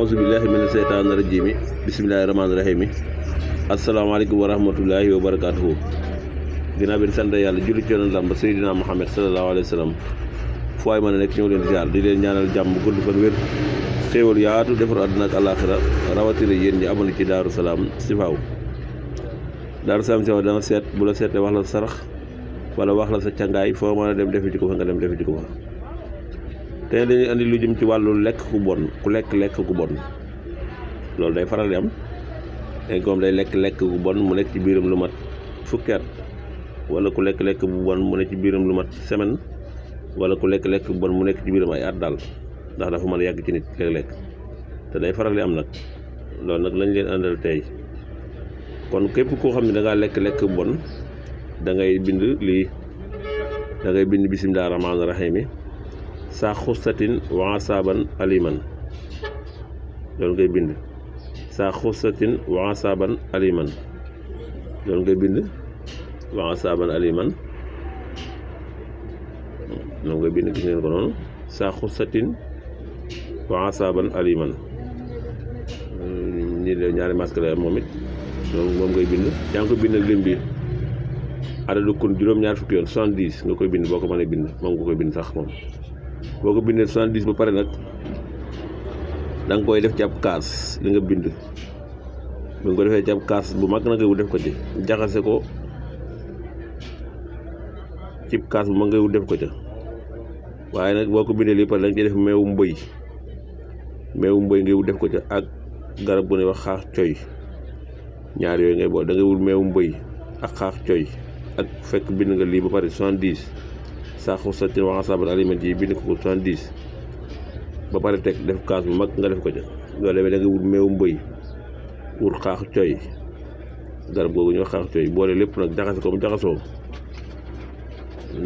aousubillahi mina seytaani rajimi bisimilahi rahmaani rahimi asalaamaaleykum wa rahmatullahi wa barakatuhu ginnaaw bi sant yàlla julli ci yonent ba Seydina Muhammad sallallahu alayhi wa sallam fu waay mën a nekk ñëw leen ziar di leen ñaanal jàmm gudd fan wér xéewal yaatu defaru àdduna ak àllaaxira rawatina yéen ñi amoon ci Daaru Salaam Sifaaw Daaru Salaam Sifaaw dana seet bu la seetee wax la sarax wala wax la sa càngaay foo mën a dem defi ci ko fa nga dem defi ci ko fa te dañuy andi lu jëm ci wàllu lekk ku bon ku lekk ku bon loolu day faral di am léegi moom day lekk ku bon mu nekk ci biiram lu mat fukki at wala ku lekk bu bon mu nekk ci biiram lu mat semaine wala ku lekk bu bon mu nekk ci biiram ay at daal ndax dafa mën a yàgg ci nit léeg-léeg te day faral di am nag loolu nag lañ leen àndal tey kon képp koo xam ne da ngaa lekk bu bon da ngay bind lii da ngay bind bisimilah rahmaani rahiim saa xusatin wa asaaban aliman loolu ngay bind saa xusatin wa asaaban aliman loolu ngay bind wa asaaban aliman loolu ngay bind gis ngeen ko noonu saa xusatin wa asaaban aliman ñi de ñaari masque la moom it loolu moom ngay bind yaa ngi ko bind ak lim bi adadu kun juróom-ñaar fukki yoon 70 nga koy bind boo ko mënee bind moom nga koy bind sax moom boo ko bindee 70 ba pare nag da nga koy def ci ab kaas li nga bind bu nga ko defee ci ab kaas bu mag nag nga def ko ci jaxase ko ci kaas bu mag nga def ko ca waaye nag boo ko bindee lii pare da nga ciy def meewum bëy ngay def ko ca ak garab bu ne wax xaax coy ñaar yooyu ngay boole da ngay wut meewum bëy ak xaax coy ak fekk bind nga lii ba pare 70 saa xusatin wa asaaban aliman yi bind ko 70 ba pare teg def kaas bu mag nga def ko ca loolu demee da nga wut meewum bëy wut xaax coy garab googu ñu wax xaax coy boole lépp nag jaxase ko mu jaxasoo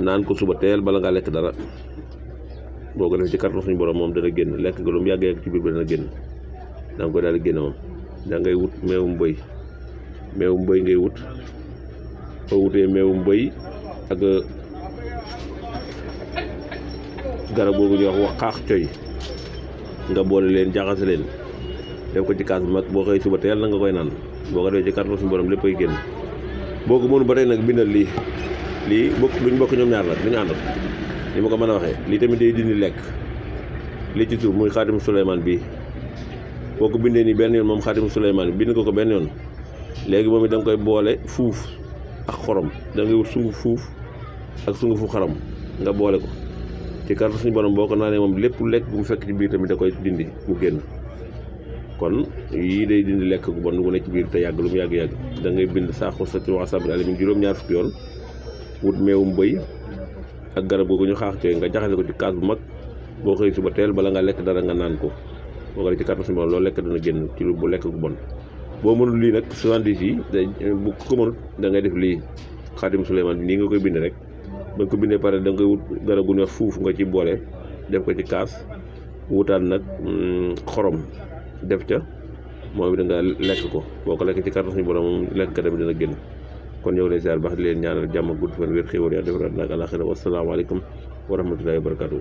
naan ko suba teel bala ngaa lekk dara boo ko def ci kàttan suñu borom moom dana génn lekk nga lu mu yàgg ci biir ba dana génn da nga koy daal di génn moom da ngay wut meewum bëy ngay wut boo wutee meewum bëy ak garab googu ñuy wax xaax coy nga boole leen jaxase leen def ko ci kaas bu mag boo xëy suba teel na nga koy naan boo ko defee ci kàttan suñu borom lépp ay génn boo ko mënu ba tey nag bindal lii duñ bokk ñoom ñaar nag dañu àndal ni ma ko mën a waxee lii tamit day dindi lekk lii ci suuf muy xaatimu Suleymaan bi boo ko bindee nii benn yoon moom xaatimu Suleymaan bi bind ko benn yoon léegi moom it da nga koy boole fuuf ak xorom da ngay wut sunguf fuuf ak sungufu xaram nga boole ko ci kàttan suñu borom boo ko naanee moom lépp lekk bu mu fekk ci biir tamit da koy dindi mu génn kon yii day dindi lekk gu bon bu nekk ci biir te yàgg lu mu yàgg da ngay bind saa xusati wa asaaban alimin juróom-ñaar fukki yoon wut meewum bëy ak garab googu ñu xaax cooy nga jaxase ko ci kaas bu mag boo xëy suba teel bala nga lekk dara nga naan ko boo ko def ci kàttan suñu borom loolu lekk dana génn ci bu lekk gu bon boo mënul lii nag 70 yi bu ko mënul da ngay def lii xaatim Suleymaan bi nii nga koy bind rek ba nga ko bindee pare da nga koy wut garab gu ñuy wax fuuf nga ci boole def ko ci kaas wutaat nag xorom def ca moom it da nga lekk ko boo ko lekk ci kàttan suñu borom moom lekk ka tamit dana génn kon ñëw leen ziar baax di leen ñaanal jàmm gudd fan wér xéwal yaa defaraat nag àlaxira wasalaamaaleykum wa rahmatullahi wa barakatuh